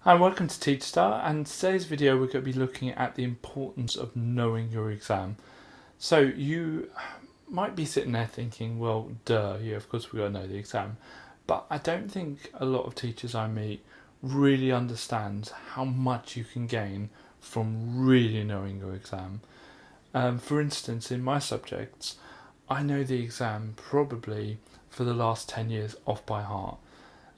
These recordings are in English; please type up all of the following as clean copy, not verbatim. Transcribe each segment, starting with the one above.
Hi, welcome to TeachStar, and today's video we're going to be looking at the importance of knowing your exam. So you might be sitting there thinking, well, duh, yeah, of course we've got to know the exam. But I don't think a lot of teachers I meet really understand how much you can gain from really knowing your exam. For instance, in my subjects, I know the exam probably for the last 10 years off by heart.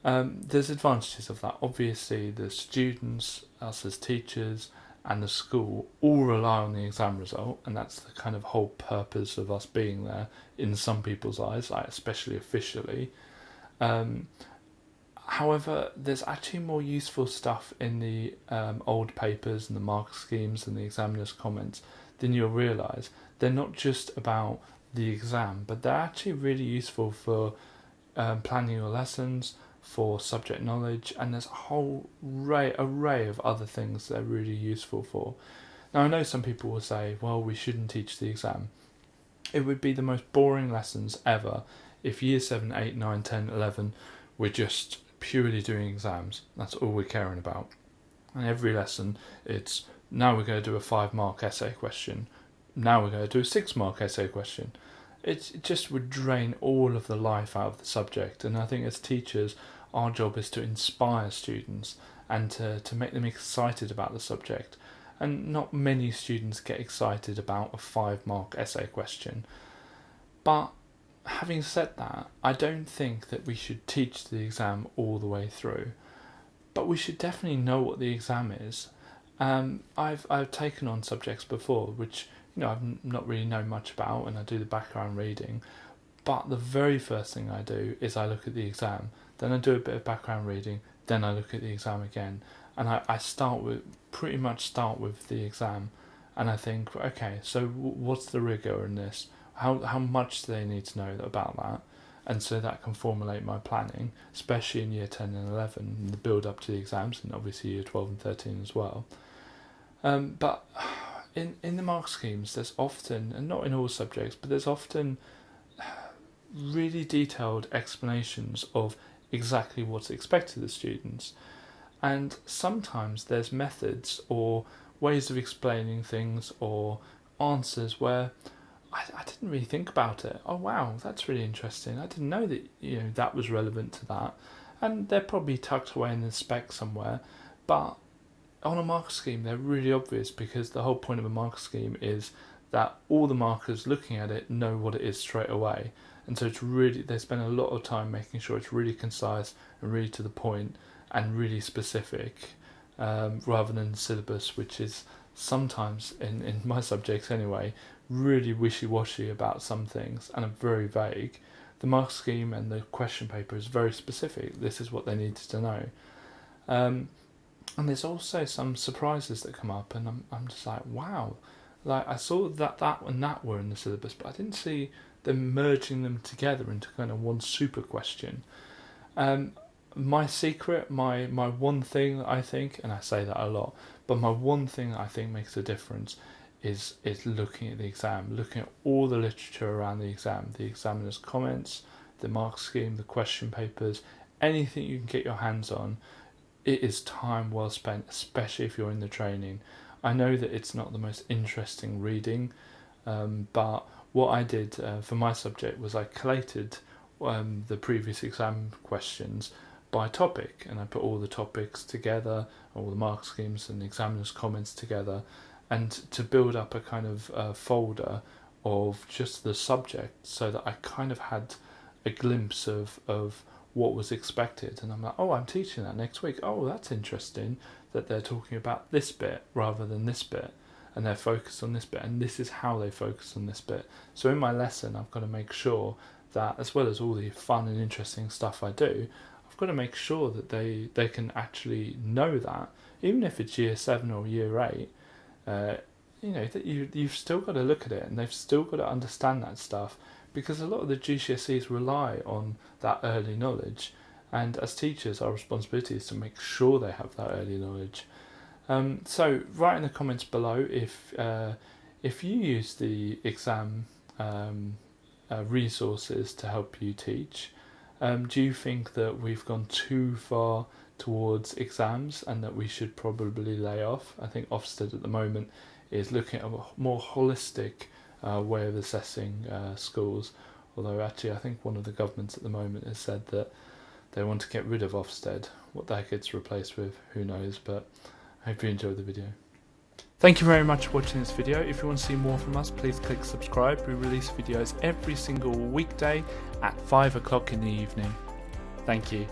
There's advantages of that. Obviously, the students, us as teachers, and the school all rely on the exam result, and that's the kind of whole purpose of us being there in some people's eyes, like especially officially. Um, However, there's actually more useful stuff in the old papers and the mark schemes and the examiner's comments than you'll realise. They're not just about the exam, but they're actually really useful for planning your lessons, for subject knowledge, and there's a whole array of other things they're really useful for. Now, I know some people will say, well, we shouldn't teach the exam. It would be the most boring lessons ever if year 7, 8, 9, 10, 11 we're just purely doing exams. That's all we're caring about. And every lesson, it's now we're going to do a 5-mark essay question. Now we're going to do a 6-mark essay question. It just would drain all of the life out of the subject. And I think as teachers, our job is to inspire students and to make them excited about the subject. And not many students get excited about a 5-mark essay question. But having said that, I don't think that we should teach the exam all the way through. But we should definitely know what the exam is. I've taken on subjects before which I've not really known much about, and I do the background reading. But the very first thing I do is I look at the exam, then I do a bit of background reading, then I look at the exam again, and I pretty much start with the exam, and I think, okay, so what's the rigor in this? How much do they need to know about that? And so that can formulate my planning, especially in year 10 and 11, the build up to the exams, and obviously year 12 and 13 as well. But in the mark schemes, there's often, and not in all subjects, but there's often really detailed explanations of exactly what's expected of the students. And sometimes there's methods or ways of explaining things or answers where I didn't really think about it. Oh wow, that's really interesting. I didn't know that that was relevant to that. And they're probably tucked away in the spec somewhere, but on a marker scheme they're really obvious, because the whole point of a marker scheme is that all the markers looking at it know what it is straight away. And so it's really, they spend a lot of time making sure it's really concise and really to the point and really specific, rather than syllabus, which is sometimes, in my subjects anyway, really wishy-washy about some things and are very vague. The mark scheme and the question paper is very specific. This is what they needed to know. And there's also some surprises that come up, and I'm just like, wow. Like, I saw that and that were in the syllabus, but I didn't see them merging them together into kind of one super question. My secret, my one thing I think, and I say that a lot, but my one thing I think makes a difference is looking at the exam, looking at all the literature around the exam, the examiner's comments, the mark scheme, the question papers, anything you can get your hands on. It is time well spent, especially if you're in the training. I know that it's not the most interesting reading, but what I did for my subject was I collated the previous exam questions by topic, and I put all the topics together, all the mark schemes and the examiner's comments together, and to build up a kind of folder of just the subject, so that I kind of had a glimpse of what was expected. And I'm like, oh, I'm teaching that next week. Oh, that's interesting that they're talking about this bit rather than this bit, and they're focused on this bit, and this is how they focus on this bit. So in my lesson, I've got to make sure that, as well as all the fun and interesting stuff I do, I've got to make sure that they can actually know that, even if it's year 7 or year 8. That you've still got to look at it, and they've still got to understand that stuff, because a lot of the GCSEs rely on that early knowledge, and as teachers our responsibility is to make sure they have that early knowledge. So write in the comments below if you use the exam resources to help you teach. Do you think that we've gone too far towards exams and that we should probably lay off. I think Ofsted at the moment is looking at a more holistic way of assessing schools, although actually I think one of the governments at the moment has said that they want to get rid of Ofsted. What that gets replaced with, who knows, but I hope you enjoyed the video. Thank you very much for watching this video. If you want to see more from us, please click subscribe. We release videos every single weekday at 5 o'clock in the evening. Thank you.